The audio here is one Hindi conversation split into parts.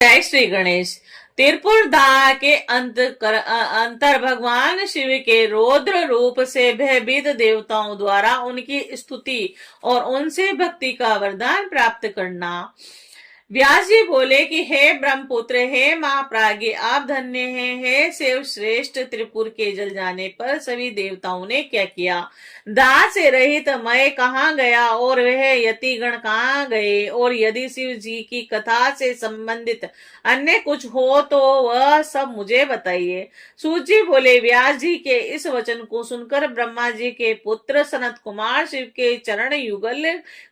जय श्री गणेश। तिरपुर दाह के अंतर भगवान शिव के रौद्र रूप से भयभीत देवताओं द्वारा उनकी स्तुति और उनसे भक्ति का वरदान प्राप्त करना। व्यास जी बोले कि हे ब्रह्मपुत्र, हे महाप्राज्ञ, आप धन्य हैं। हे शिव श्रेष्ठ, त्रिपुर के जल जाने पर सभी देवताओं ने क्या किया? दाह से रहित मैं कहाँ गया और वह यतिगण कहाँ गए? और यदि शिव जी की कथा से संबंधित अन्य कुछ हो तो वह सब मुझे बताइए। सूत जी बोले, व्यास जी के इस वचन को सुनकर ब्रह्मा जी के पुत्र सनत कुमार शिव के चरण युगल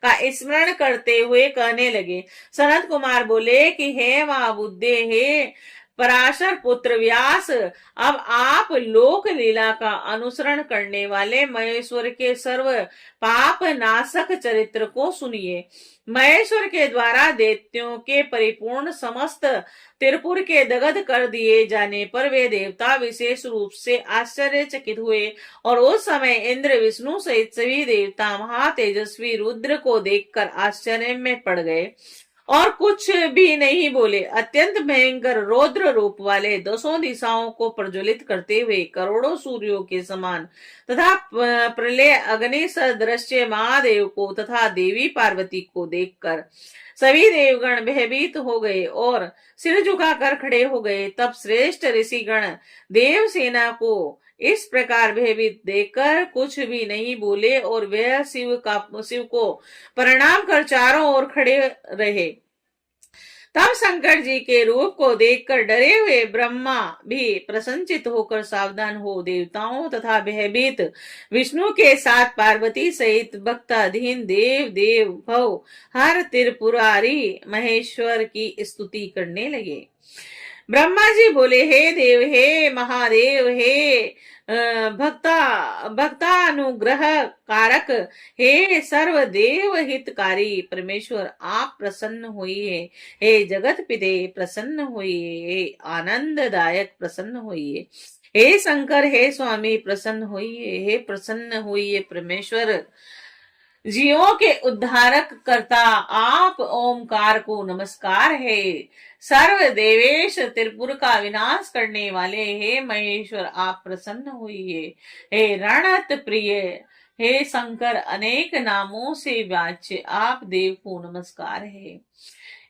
का स्मरण करते हुए कहने लगे। सनत कुमार बोले कि हे महाबुद्धे, हे पराशर पुत्र व्यास, अब आप लोक लीला का अनुसरण करने वाले महेश्वर के सर्व पाप नाशक चरित्र को सुनिए। महेश्वर के द्वारा दैत्यों के परिपूर्ण समस्त त्रिपुर के दगध कर दिए जाने पर वे देवता विशेष रूप से आश्चर्यचकित हुए और उस समय इंद्र, विष्णु सहित सभी देवता महातेजस्वी रुद्र को देखकर आश्चर्य में पड़ गए और कुछ भी नहीं बोले। अत्यंत भयंकर रौद्र रूप वाले दसों दिशाओं को प्रज्वलित करते हुए करोड़ों सूर्यों के समान तथा प्रलय अग्नि सदृश्य महादेव को तथा देवी पार्वती को देखकर सभी देवगण भयभीत हो गए और सिर झुकाकर खड़े हो गए। तब श्रेष्ठ ऋषिगण देव सेना को इस प्रकार भयभीत देखकर कुछ भी नहीं बोले और वह शिव को प्रणाम कर चारों ओर खड़े रहे। तब शंकर जी के रूप को देखकर डरे हुए ब्रह्मा भी प्रसन्नचित होकर सावधान हो देवताओं तथा भयभीत विष्णु के साथ पार्वती सहित भक्ताधीन देव देव भव हर त्रिपुरारी महेश्वर की स्तुति करने लगे। ब्रह्मा जी बोले, हे देव, हे महादेव, हे भक्तानुग्रह कारक, हे सर्वदेव हितकारी परमेश्वर, आप प्रसन्न होइए। हे जगत पिते प्रसन्न होइए। हे आनंददायक प्रसन्न होइए। हे शंकर, हे स्वामी प्रसन्न होइए। हे प्रसन्न होइए परमेश्वर, जीवों के उद्धारक करता आप ओमकार को नमस्कार है। सर्व देवेश त्रिपुर का विनाश करने वाले हे महेश्वर, आप प्रसन्न होइए। हे रणत प्रिय, हे शंकर, अनेक नामों से वाच्य आप देव को नमस्कार है।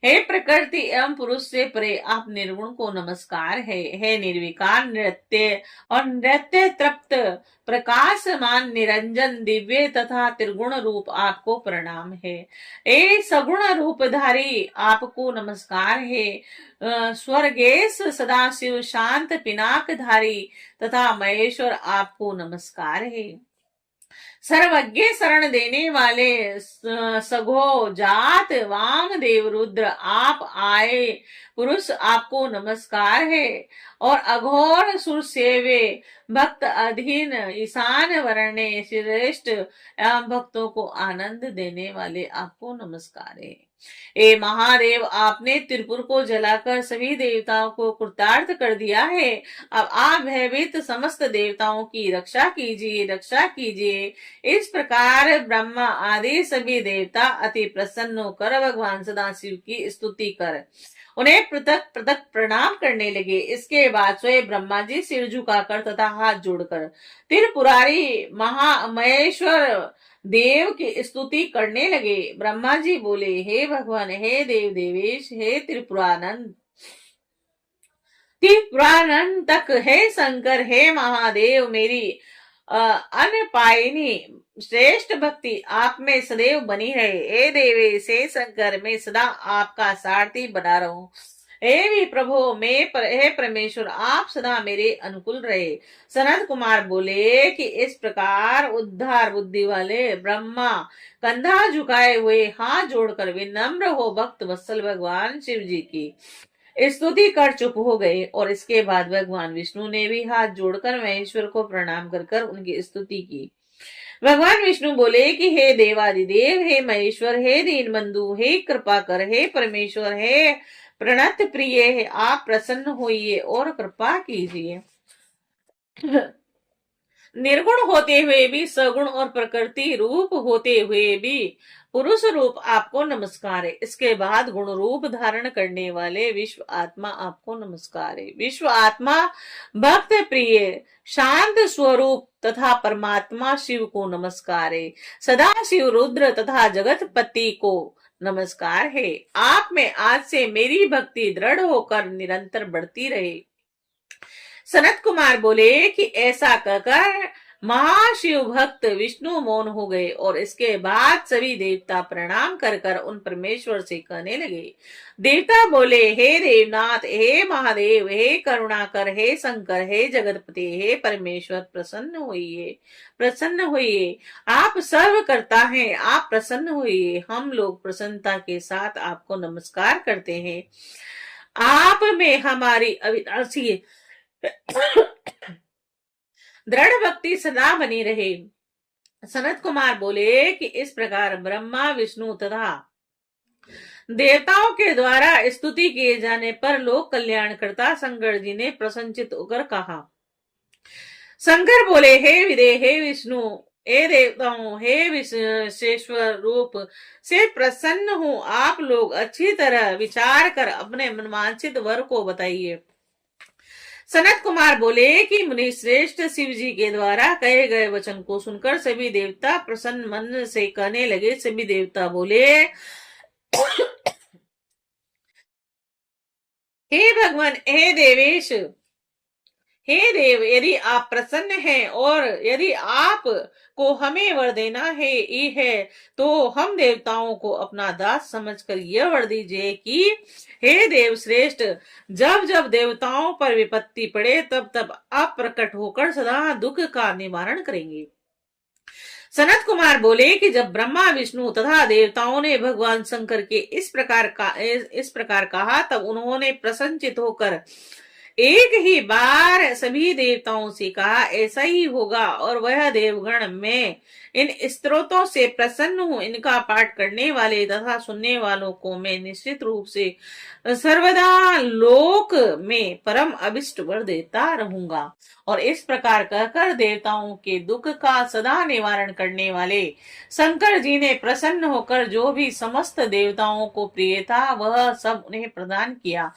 हे प्रकृति एवं पुरुष से परे आप निर्गुण को नमस्कार है। हे निर्विकार नृत्य और नृत्य तृप्त प्रकाशमान निरंजन दिव्य तथा त्रिगुण रूप आपको प्रणाम है। हे सगुण रूपधारी आपको नमस्कार है। स्वर्गेश सदाशिव शांत पिनाकधारी तथा महेश्वर आपको नमस्कार है। सर्वज्ञ शरण देने वाले सघो जात वाम देव रुद्र आप आए पुरुष आपको नमस्कार है। और अघोर सुर सेवे भक्त अधीन ईशान वर्णे श्रेष्ठ एवं भक्तों को आनंद देने वाले आपको नमस्कार है। ए महादेव, आपने त्रिपुर को जलाकर सभी देवताओं को कृतार्थ कर दिया है। अब आप भयभीत समस्त देवताओं की रक्षा कीजिए, रक्षा कीजिए। इस प्रकार ब्रह्मा आदि सभी देवता अति प्रसन्न होकर भगवान सदाशिव की स्तुति कर उन्हें पृथक पृथक प्रणाम करने लगे। इसके बाद स्वयं ब्रह्मा जी सिर झुकाकर तथा हाथ जोड़कर त्रिपुरारी महेश्वर देव की स्तुति करने लगे। ब्रह्मा जी बोले, हे भगवान, हे देव देवेश, हे त्रिपुरानंतक, हे शंकर, हे महादेव, मेरी अनपायनी श्रेष्ठ भक्ति आप में सदैव बनी रहे। हे देवेश, हे शंकर, मैं सदा आपका सारथी बना रहूं। हे भी प्रभु, हे परमेश्वर, आप सदा मेरे अनुकूल रहे। सनत कुमार बोले कि इस प्रकार उद्धार बुद्धि वाले ब्रह्मा कंधा झुकाए हुए हाथ जोड़कर विनम्र हो भक्त वत्सल भगवान शिव जी की स्तुति कर चुप हो गए। और इसके बाद भगवान विष्णु ने भी हाथ जोड़कर महेश्वर को प्रणाम कर उनकी स्तुति की। भगवान विष्णु बोले कि हे देवादिदेव, हे महेश्वर, हे दीन बंधु, हे कृपा कर, हे परमेश्वर, हे प्रणत प्रिय है, आप प्रसन्न होइए और कृपा कीजिए। निर्गुण होते हुए भी, सगुण और प्रकृति रूप होते हुए भी पुरुष रूप आपको नमस्कार है। इसके बाद गुण रूप धारण करने वाले विश्व आत्मा आपको नमस्कार है। विश्व आत्मा भक्त प्रिय शांत स्वरूप तथा परमात्मा शिव को नमस्कार है। सदा शिव रुद्र तथा जगतपति को नमस्कार है। आप में आज से मेरी भक्ति दृढ़ होकर निरंतर बढ़ती रहे। सनत कुमार बोले कि ऐसा कहकर महाशिव भक्त विष्णु मौन हो गए और इसके बाद सभी देवता प्रणाम कर कर उन परमेश्वर से कहने लगे। देवता बोले, हे देवनाथ, हे महादेव, हे करुणाकर, हे शंकर, हे जगतपति, हे परमेश्वर, प्रसन्न होइए, प्रसन्न होइए। आप सर्व करता है, आप प्रसन्न होइए। हम लोग प्रसन्नता के साथ आपको नमस्कार करते हैं। आप में हमारी अविनाशी दृढ़ भक्ति सदा बनी रहे। सनत कुमार बोले कि इस प्रकार ब्रह्मा विष्णु तथा देवताओं के द्वारा स्तुति किए जाने पर लोक कल्याणकर्ता शंकर जी ने प्रसन्नचित होकर कहा। शंकर बोले, हे विदेह, हे विष्णु, हे देवताओं, हे विश्वेश्वर रूप से प्रसन्न हूं। आप लोग अच्छी तरह विचार कर अपने मनवांछित वर को बताइए। सनत कुमार बोले कि मुनि श्रेष्ठ शिव जी के द्वारा कहे गए वचन को सुनकर सभी देवता प्रसन्न मन से कहने लगे। सभी देवता बोले, हे भगवान, हे देवेश, हे देव, यदि आप प्रसन्न हैं और यदि आप को हमें वर देना है तो हम देवताओं को अपना दास समझकर यह वर दीजिए कि हे देव श्रेष्ठ, जब जब देवताओं पर विपत्ति पड़े तब तब आप प्रकट होकर सदा दुख का निवारण करेंगे। सनत कुमार बोले कि जब ब्रह्मा विष्णु तथा देवताओं ने भगवान शंकर के इस प्रकार कहा तब उन्होंने प्रसन्नचित होकर एक ही बार सभी देवताओं से कहा, ऐसा ही होगा और वह देवगण में इन स्तोत्रों से प्रसन्न हूं। इनका पाठ करने वाले तथा सुनने वालों को मैं निश्चित रूप से सर्वदा लोक में परम अभिष्ट वर देता रहूंगा। और इस प्रकार कहकर देवताओं के दुख का सदा निवारण करने वाले शंकर जी ने प्रसन्न होकर जो भी समस्त देवताओं को प्रिय था वह सब उन्हें प्रदान किया।